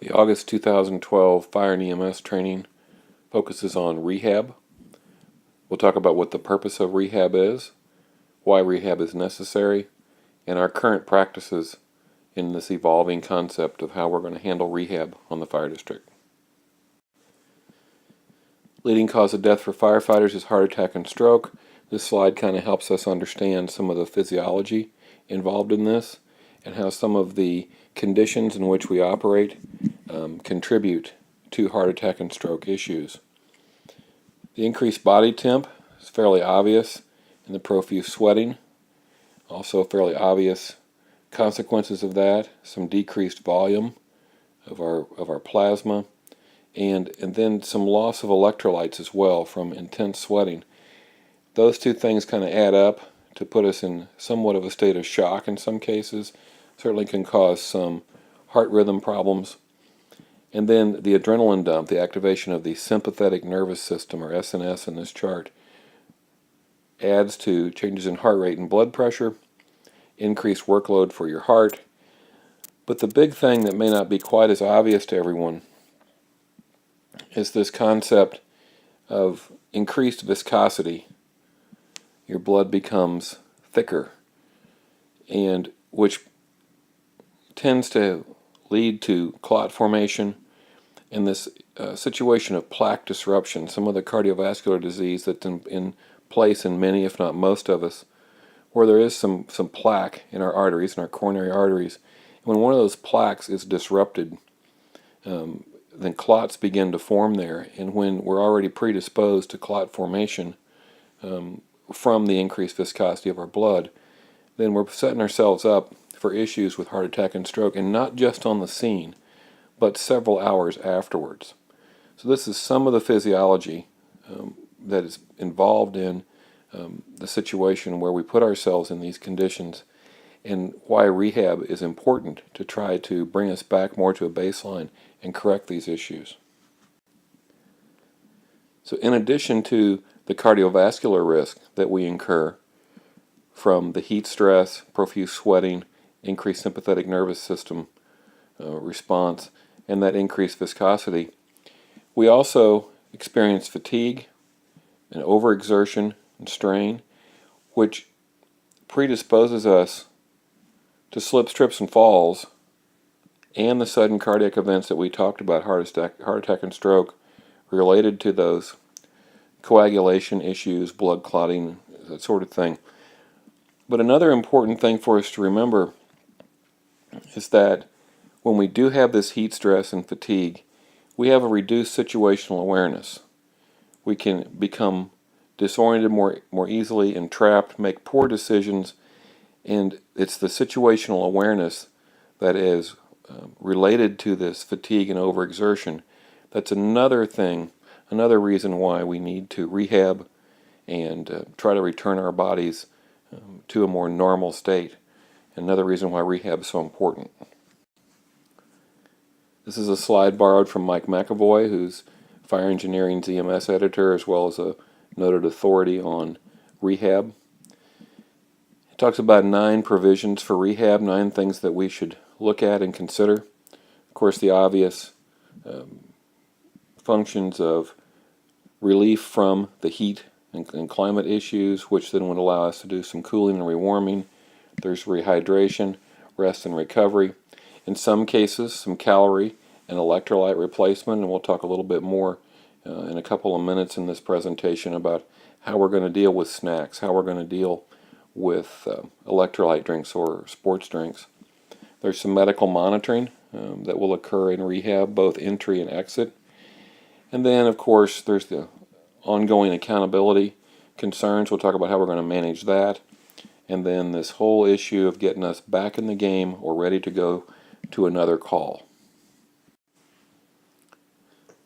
The August 2012 Fire and EMS training focuses on rehab. We'll talk about what the purpose of rehab is, why rehab is necessary, and our current practices in this evolving concept of how we're going to handle rehab on the fire district. Leading cause of death for firefighters is heart attack and stroke. This slide kind of helps us understand some of the physiology involved in this and how some of the conditions in which we operate contribute to heart attack and stroke issues. The increased body temp is fairly obvious in the profuse sweating. Also fairly obvious consequences of that, some decreased volume of our plasma, and then some loss of electrolytes as well from intense sweating. Those two things kind of add up to put us in somewhat of a state of shock in some cases. Certainly can cause some heart rhythm problems. And then the adrenaline dump, the activation of the sympathetic nervous system, or SNS in this chart, adds to changes in heart rate and blood pressure, increased workload for your heart. But the big thing that may not be quite as obvious to everyone is this concept of increased viscosity. Your blood becomes thicker, and which tends to lead to clot formation and this situation of plaque disruption, some of the cardiovascular disease that's in place in many, if not most of us, where there is some plaque in our arteries, in our coronary arteries. And when one of those plaques is disrupted, then clots begin to form there. And when we're already predisposed to clot formation from the increased viscosity of our blood, then we're setting ourselves up for issues with heart attack and stroke, and not just on the scene, but several hours afterwards. So this is some of the physiology that is involved in the situation where we put ourselves in these conditions, and why rehab is important to try to bring us back more to a baseline and correct these issues. So in addition to the cardiovascular risk that we incur from the heat stress, profuse sweating, increased sympathetic nervous system response, and that increased viscosity, we also experience fatigue and overexertion and strain, which predisposes us to slips, trips, and falls, and the sudden cardiac events that we talked about, heart attack and stroke, related to those coagulation issues, blood clotting, that sort of thing. But another important thing for us to remember is that when we do have this heat stress and fatigue, we have a reduced situational awareness. We can become disoriented more easily, entrapped, make poor decisions, and it's the situational awareness that is related to this fatigue and overexertion. That's another thing, another reason why we need to rehab and try to return our bodies to a more normal state. Another reason why rehab is so important. This is a slide borrowed from Mike McEvoy, who's Fire Engineering's EMS editor, as well as a noted authority on rehab. It talks about 9 provisions for rehab, 9 things that we should look at and consider. Of course, the obvious functions of relief from the heat and climate issues, which then would allow us to do some cooling and rewarming. There's rehydration, rest and recovery. In some cases, some calorie and electrolyte replacement, and we'll talk a little bit more in a couple of minutes in this presentation about how we're going to deal with snacks, how we're going to deal with electrolyte drinks or sports drinks. There's some medical monitoring that will occur in rehab, both entry and exit. And then, of course, there's the ongoing accountability concerns. We'll talk about how we're going to manage that. And then this whole issue of getting us back in the game or ready to go to another call.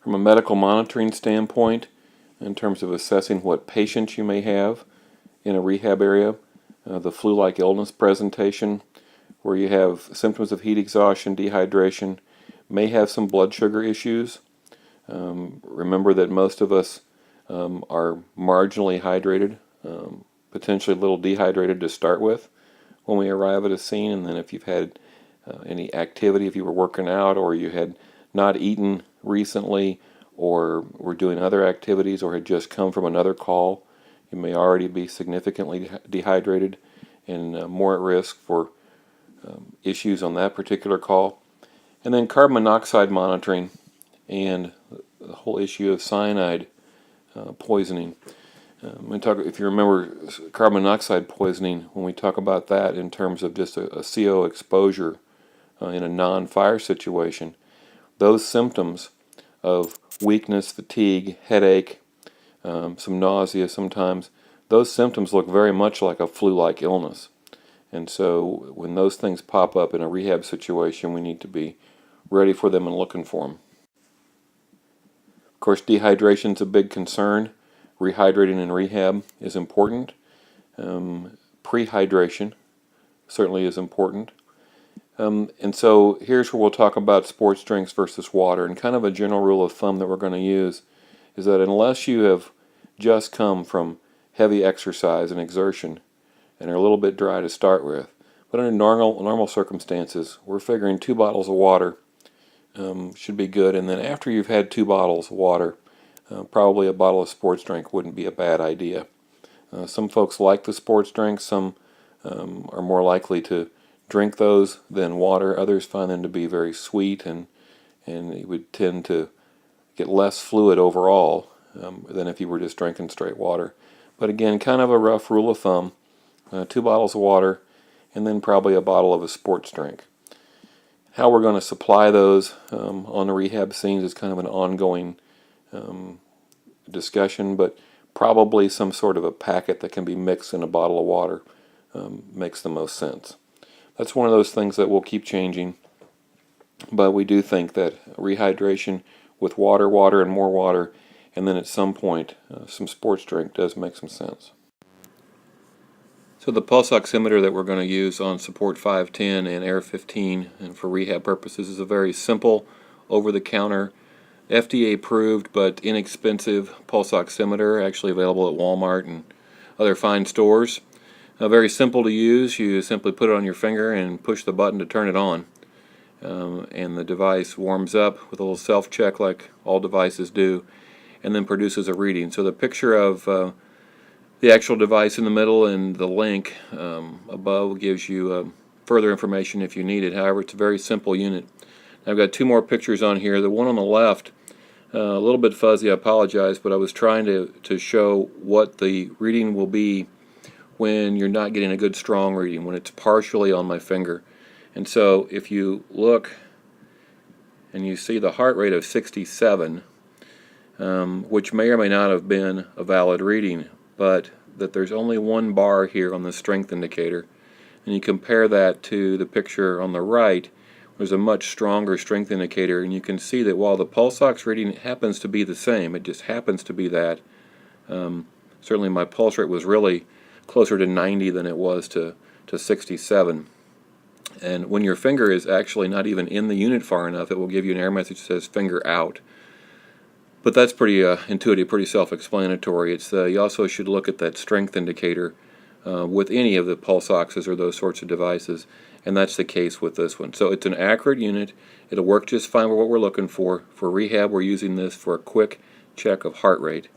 From a medical monitoring standpoint, in terms of assessing what patients you may have in a rehab area, the flu-like illness presentation, where you have symptoms of heat exhaustion, dehydration, may have some blood sugar issues. Remember that most of us are marginally hydrated, potentially a little dehydrated to start with when we arrive at a scene, and then if you've had any activity, if you were working out or you had not eaten recently, or were doing other activities, or had just come from another call, you may already be significantly dehydrated and more at risk for issues on that particular call. And then carbon monoxide monitoring and the whole issue of cyanide poisoning. If you remember carbon monoxide poisoning, when we talk about that in terms of just a CO exposure in a non-fire situation, those symptoms of weakness, fatigue, headache, some nausea sometimes, those symptoms look very much like a flu-like illness. And so when those things pop up in a rehab situation, we need to be ready for them and looking for them. Of course, dehydration is a big concern. Rehydrating in rehab is important. Prehydration certainly is important. And so here's where we'll talk about sports drinks versus water. And kind of a general rule of thumb that we're going to use is that unless you have just come from heavy exercise and exertion and are a little bit dry to start with, but under normal circumstances, we're figuring 2 bottles of water should be good. And then after you've had 2 bottles of water, probably a bottle of sports drink wouldn't be a bad idea. Some folks like the sports drinks. Some are more likely to drink those than water. Others find them to be very sweet, and you would tend to get less fluid overall than if you were just drinking straight water. But again, kind of a rough rule of thumb, 2 bottles of water, and then probably a bottle of a sports drink. How we're going to supply those on the rehab scenes is kind of an ongoing discussion, but probably some sort of a packet that can be mixed in a bottle of water makes the most sense. That's one of those things that will keep changing, but we do think that rehydration with water, and more water, and then at some point some sports drink does make some sense. So the pulse oximeter that we're going to use on Support 510 and Air 15 and for rehab purposes is a very simple, over-the-counter, FDA-approved but inexpensive pulse oximeter, actually available at Walmart and other fine stores. Very simple to use. You simply put it on your finger and push the button to turn it on. And the device warms up with a little self-check like all devices do, and then produces a reading. So the picture of the actual device in the middle and the link above gives you further information if you need it. However, it's a very simple unit. I've got 2 more pictures on here. The one on the left, a little bit fuzzy, I apologize, but I was trying to show what the reading will be when you're not getting a good strong reading, when it's partially on my finger. And so if you look and you see the heart rate of 67, which may or may not have been a valid reading, but that there's only 1 bar here on the strength indicator, and you compare that to the picture on the right, there's a much stronger strength indicator, and you can see that while the pulse ox reading happens to be the same, it just happens to be that, certainly my pulse rate was really closer to 90 than it was to 67. And when your finger is actually not even in the unit far enough, it will give you an error message that says finger out. But that's pretty intuitive, pretty self-explanatory. It's you also should look at that strength indicator with any of the pulse oxes or those sorts of devices, and that's the case with this one. So it's an accurate unit. It'll work just fine with what we're looking for. For rehab, we're using this for a quick check of heart rate.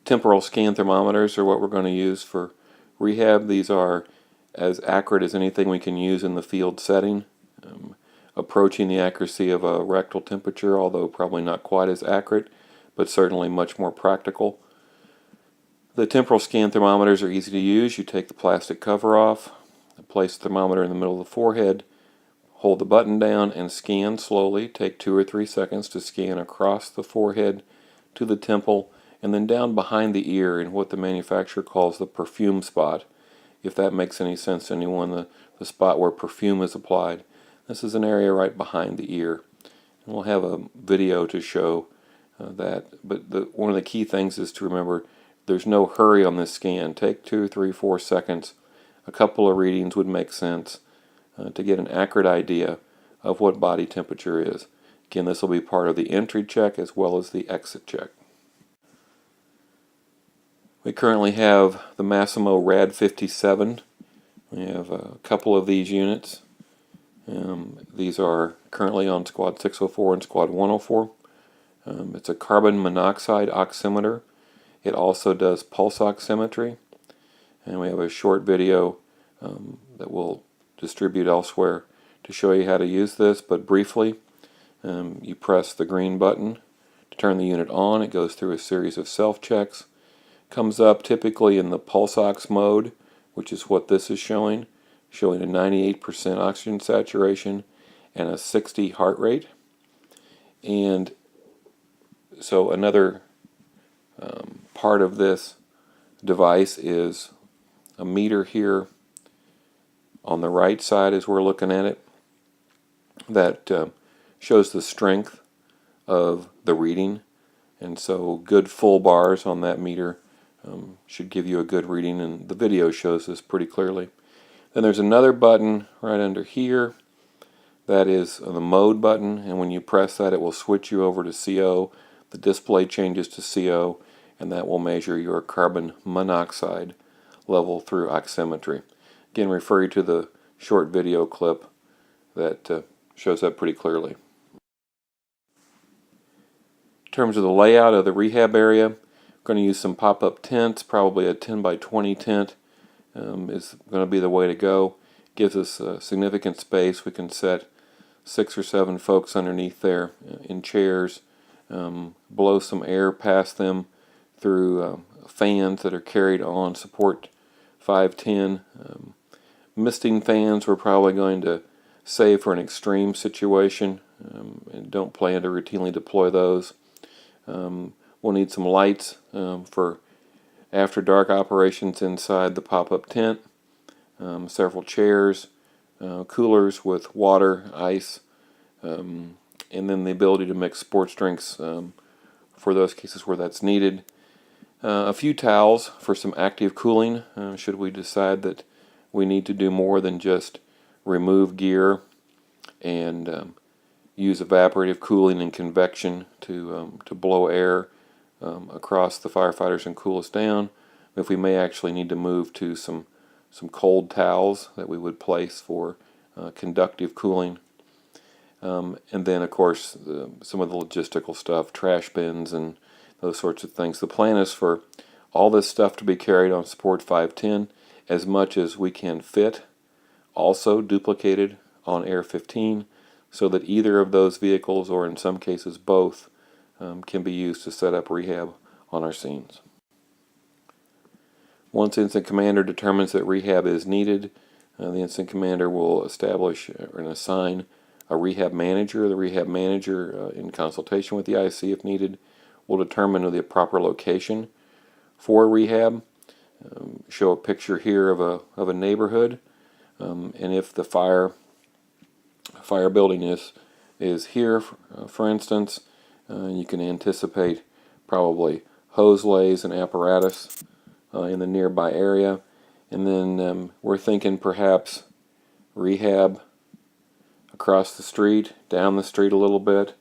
Temporal scan thermometers are what we're going to use for rehab. These are as accurate as anything we can use in the field setting, approaching the accuracy of a rectal temperature, although probably not quite as accurate, but certainly much more practical. The temporal scan thermometers are easy to use. You take the plastic cover off, place the thermometer in the middle of the forehead, hold the button down, and scan slowly. Take 2 or 3 seconds to scan across the forehead to the temple, and then down behind the ear in what the manufacturer calls the perfume spot. If that makes any sense to anyone, the spot where perfume is applied. This is an area right behind the ear. And we'll have a video to show that. But one of the key things is to remember there's no hurry on this scan. Take 2, 3, 4 seconds. A couple of readings would make sense to get an accurate idea of what body temperature is. Again, this will be part of the entry check as well as the exit check. We currently have the Masimo Rad 57. We have a couple of these units. These are currently on Squad 604 and Squad 104. It's a carbon monoxide oximeter. It also does pulse oximetry, and we have a short video that we'll distribute elsewhere to show you how to use this, but briefly, you press the green button to turn the unit on. It goes through a series of self-checks. Comes up typically in the pulse ox mode, which is what this is showing a 98% oxygen saturation and a 60 heart rate. And so another part of this device is a meter here on the right side as we're looking at it that shows the strength of the reading, and so good full bars on that meter should give you a good reading, and the video shows this pretty clearly. Then there's another button right under here that is the mode button, and when you press that it will switch you over to CO. The display changes to CO, and that will measure your carbon monoxide level through oximetry. Again, refer you to the short video clip that shows that pretty clearly. In terms of the layout of the rehab area, we're going to use some pop-up tents. Probably a 10 by 20 tent is going to be the way to go. Gives us significant space. We can set 6 or 7 folks underneath there in chairs, blow some air past them through fans that are carried on support 510. Misting fans we're probably going to save for an extreme situation and don't plan to routinely deploy those. We'll need some lights for after dark operations inside the pop-up tent, several chairs, coolers with water, ice, and then the ability to mix sports drinks for those cases where that's needed. A few towels for some active cooling should we decide that we need to do more than just remove gear and use evaporative cooling and convection to blow air across the firefighters and cool us down. If we may actually need to move to some cold towels that we would place for conductive cooling. And then of course some of the logistical stuff, trash bins and those sorts of things. The plan is for all this stuff to be carried on support 510 as much as we can fit, also duplicated on Air 15, so that either of those vehicles, or in some cases both, can be used to set up rehab on our scenes. Once Incident Commander determines that rehab is needed, the Incident Commander will establish and assign a rehab manager. The rehab manager, in consultation with the IC if needed, will determine the proper location for rehab. Show a picture here of a neighborhood, and if the fire building is here, for instance, you can anticipate probably hose lays and apparatus in the nearby area, and then we're thinking perhaps rehab across the street, down the street a little bit.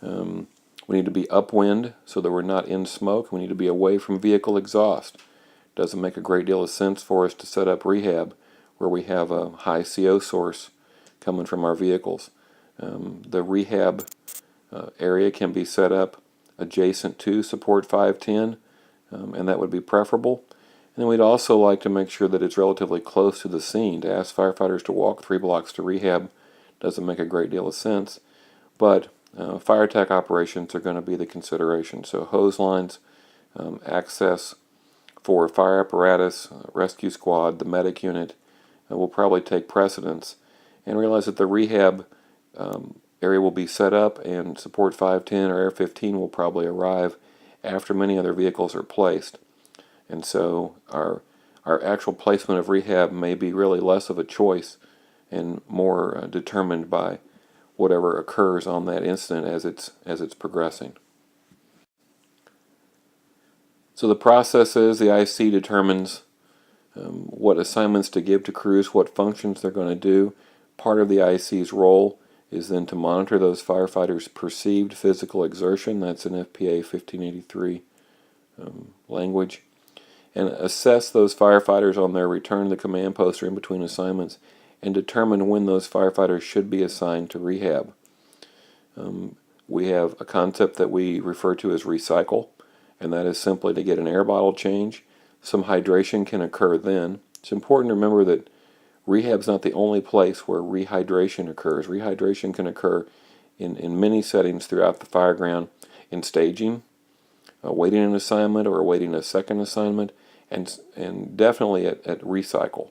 We need to be upwind so that we're not in smoke. We need to be away from vehicle exhaust. Doesn't make a great deal of sense for us to set up rehab where we have a high CO source coming from our vehicles. The rehab area can be set up adjacent to support 510, and that would be preferable. And then we'd also like to make sure that it's relatively close to the scene. To ask firefighters to walk 3 blocks to rehab doesn't make a great deal of sense, but fire attack operations are going to be the consideration. So hose lines, access for fire apparatus, rescue squad, the medic unit will probably take precedence, and realize that the rehab area will be set up and support 510 or Air 15 will probably arrive after many other vehicles are placed. And so our actual placement of rehab may be really less of a choice and more determined by whatever occurs on that incident as it's progressing. So the process is the IC determines what assignments to give to crews, what functions they're going to do. Part of the IC's role is then to monitor those firefighters' perceived physical exertion. That's an FPA 1583 language. And assess those firefighters on their return to the command post or in between assignments and determine when those firefighters should be assigned to rehab. We have a concept that we refer to as recycle, and that is simply to get an air bottle change. Some hydration can occur then. It's important to remember that rehab's not the only place where rehydration occurs. Rehydration can occur in many settings throughout the fireground, in staging, waiting an assignment or awaiting a second assignment, and definitely at recycle.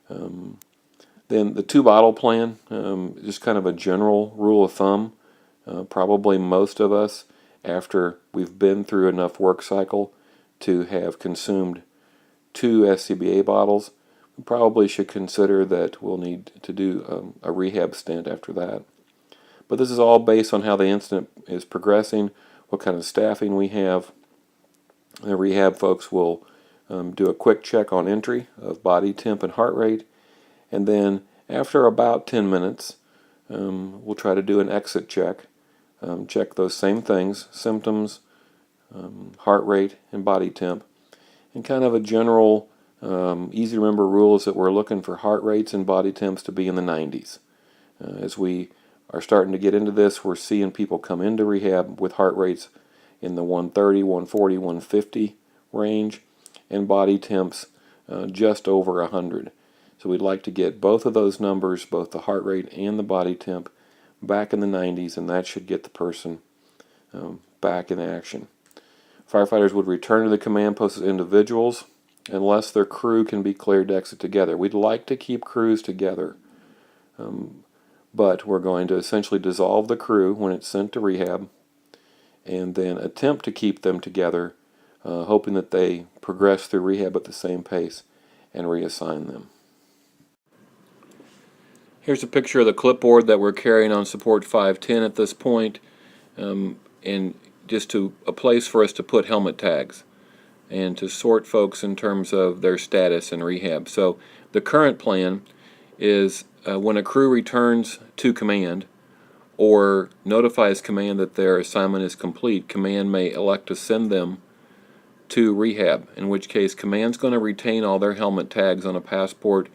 Then the 2-bottle plan, just kind of a general rule of thumb. Probably most of us, after we've been through enough work cycle to have consumed 2 SCBA bottles, we probably should consider that we'll need to do a rehab stint after that. But this is all based on how the incident is progressing, what kind of staffing we have. The rehab folks will do a quick check on entry of body temp and heart rate, and then after about 10 minutes, we'll try to do an exit check. Check those same things, symptoms, heart rate, and body temp. And kind of a general, easy to remember rule is that we're looking for heart rates and body temps to be in the 90s. As we are starting to get into this, we're seeing people come into rehab with heart rates in the 130, 140, 150 range, and body temps just over 100. So we'd like to get both of those numbers, both the heart rate and the body temp, back in the 90s, and that should get the person back in action. Firefighters would return to the command post as individuals unless their crew can be cleared to exit together. We'd like to keep crews together, but we're going to essentially dissolve the crew when it's sent to rehab and then attempt to keep them together, hoping that they progress through rehab at the same pace and reassign them. Here's a picture of the clipboard that we're carrying on support 510 at this point, and just a place for us to put helmet tags and to sort folks in terms of their status in rehab. So the current plan is when a crew returns to command or notifies command that their assignment is complete, command may elect to send them to rehab, in which case command's going to retain all their helmet tags on a passport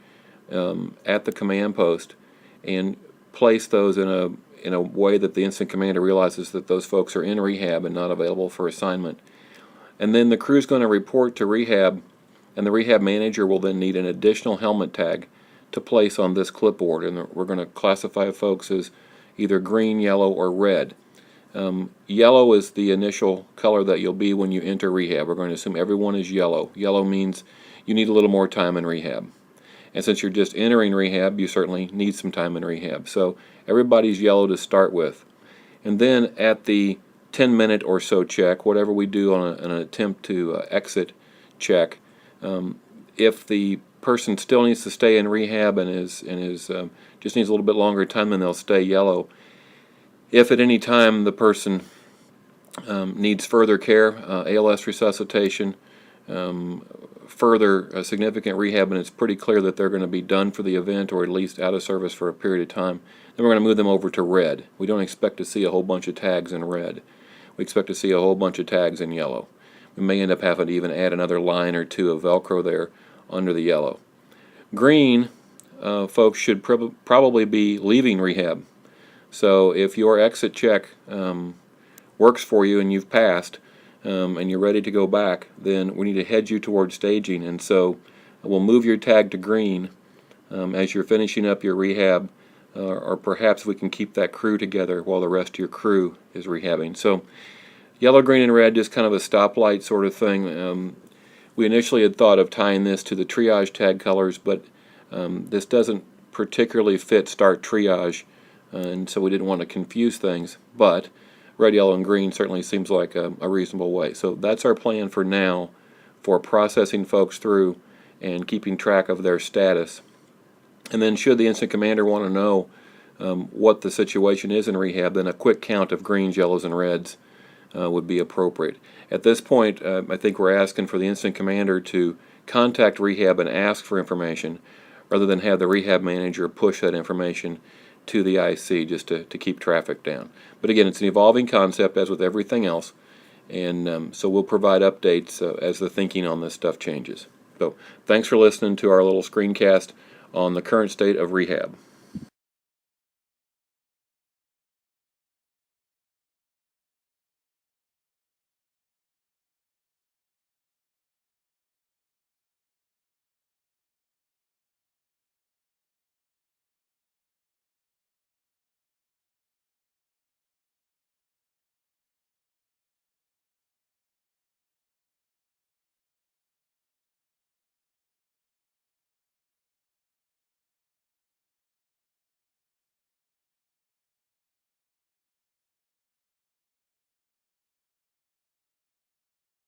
at the command post and place those in a way that the incident commander realizes that those folks are in rehab and not available for assignment. And then the crew's going to report to rehab, and the rehab manager will then need an additional helmet tag to place on this clipboard, and we're going to classify folks as either green, yellow, or red. Yellow is the initial color that you'll be when you enter rehab. We're going to assume everyone is yellow. Yellow means you need a little more time in rehab. And since you're just entering rehab, you certainly need some time in rehab. So everybody's yellow to start with. And then at the 10-minute or so check, whatever we do on an attempt to exit check, if the person still needs to stay in rehab and is just needs a little bit longer time, then they'll stay yellow. If at any time the person needs further care, ALS resuscitation, further significant rehab, and it's pretty clear that they're going to be done for the event or at least out of service for a period of time, then we're going to move them over to red. We don't expect to see a whole bunch of tags in red. We expect to see a whole bunch of tags in yellow. We may end up having to even add another line or two of Velcro there under the yellow. Green, folks should probably be leaving rehab. So if your exit check works for you and you've passed, and you're ready to go back, then we need to head you towards staging, and so we'll move your tag to green as you're finishing up your rehab, or perhaps we can keep that crew together while the rest of your crew is rehabbing. So yellow, green, and red, just kind of a stoplight sort of thing. We initially had thought of tying this to the triage tag colors, but this doesn't particularly fit start triage, and so we didn't want to confuse things, but red, yellow, and green certainly seems like a reasonable way. So that's our plan for now for processing folks through and keeping track of their status. And then should the incident commander want to know what the situation is in rehab, then a quick count of greens, yellows, and reds would be appropriate. At this point, I think we're asking for the incident commander to contact rehab and ask for information rather than have the rehab manager push that information to the IC just to keep traffic down. But again, it's an evolving concept as with everything else, and so we'll provide updates as the thinking on this stuff changes. So thanks for listening to our little screencast on the current state of rehab.